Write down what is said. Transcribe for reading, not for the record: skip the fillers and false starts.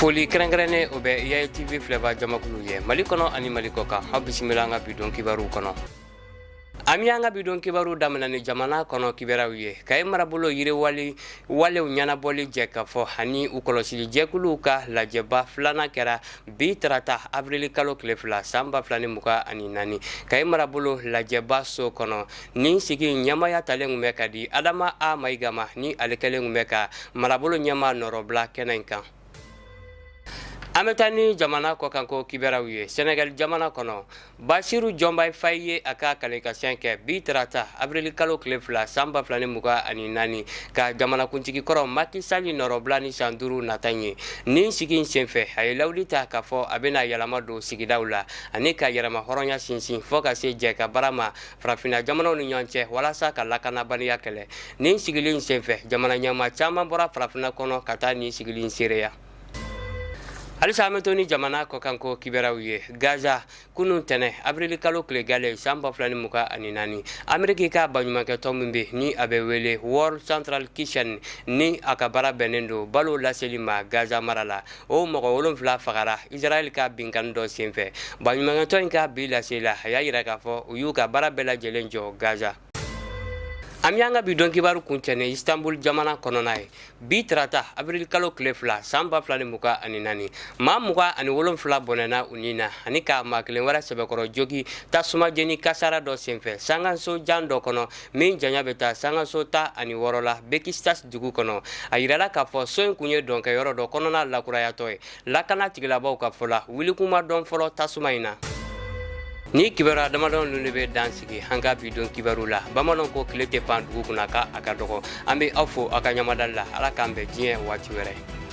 Foli kɛrɛnkɛrɛnnen o bɛ Yaye TV filɛbaa jamakulu ye Mali kɔnɔ ani Mali kɔ kan. Aw bisimila an ka bidon kibaru kɔnɔ. Ami an ka bidon kibaru daminɛ ni jamana kɔnɔ kibaruw ye. Kaye marabolo yiriwalew ɲɛnabɔli jɛ ka fɔ ani u kɔlɔsili jɛkuluw ka lajɛba filanan kɛra bi tarata avril kalo tile 2 san 2024. Kaye marabolo lajɛba so kɔnɔ ni sigi ɲɛmaya talen tun bɛ ka di Adama A Mayiga ma ni ale kɛlen tun bɛ ka marabolo ɲɛma nɔrɔbila kɛnɛ in kan. An bɛ taa ni jamana kɔkanko kibaruw ye. Senegal jamana kɔnɔ Basiru Jɔnbayi Fayi ye a ka kalekan kɛ bi tarata avril kalo tile 2 san 2024 ka jamanakuntigi kɔrɔ Macky Sall nɔrɔbila ni san 5 nata ye. Nin sigi in senfɛ a ye lawuli ta k'a fɔ a bɛna yɛlɛma don sigidaw la ani ka yɛrɛma hɔrɔnya sinsin fɔ ka se jɛ ka baara ma farafinna jamanaw ni ɲɔgɔn cɛ walasa ka lakanabaliya kɛlɛ. Nin sigili in senfɛ jamana ɲɛmaa caman bɔra farafinna kɔnɔ ka taa nin sigili in seereya. Halisa an bɛ to ni jamana kɔkanko kibaruw ye. Gaza kunun tɛnɛ avril kalo tile gale san 2024 Ameriki ka baɲumankɛtɔ min bɛ ni a bɛ wele World Central Kitchen ni a ka baara bɛnnen don balo laseli ma Gaza mara la. O mɔgɔ 7 fagara Israel ka binkani dɔ senfɛ. Baɲumankɛtɔ in ka bi lasela a y'a yira k'a fɔ u y'u ka baara bɛɛ lajɛlen jɔ Gaza. An y'an ka bidon kibaru kuncɛnɛ Istanbul jamana kɔnɔna ye. Bi tarata avril kalo tile 2 san 2024 maa 27 bɔnɛna u ni na ani ka maa kelen wɛrɛ sɛbɛkɔrɔ jogi tasuma jeni kasara dɔ senfɛ sangaso jan dɔ kɔnɔ min janya bɛ taa sangaso 16 la Bekistas dugu kɔnɔ. A yirala k'a fɔ so in kun ye dɔnkɛyɔrɔ dɔ kɔnɔna lakurayatɔ ye. Lakana tigilabaw ka fɔ la wulikuma dɔn fɔlɔ tasuma in na. Ni kibaru damadɔ ninnu bɛ dan sigi an ka bidon kibaru la. Bamananw ko tile tɛ pan dugu kunna k'a ka dɔgɔ. An bɛ aw fo aw ka ɲamadali la. Ala k'an bɛn diɲɛ waati wɛrɛ.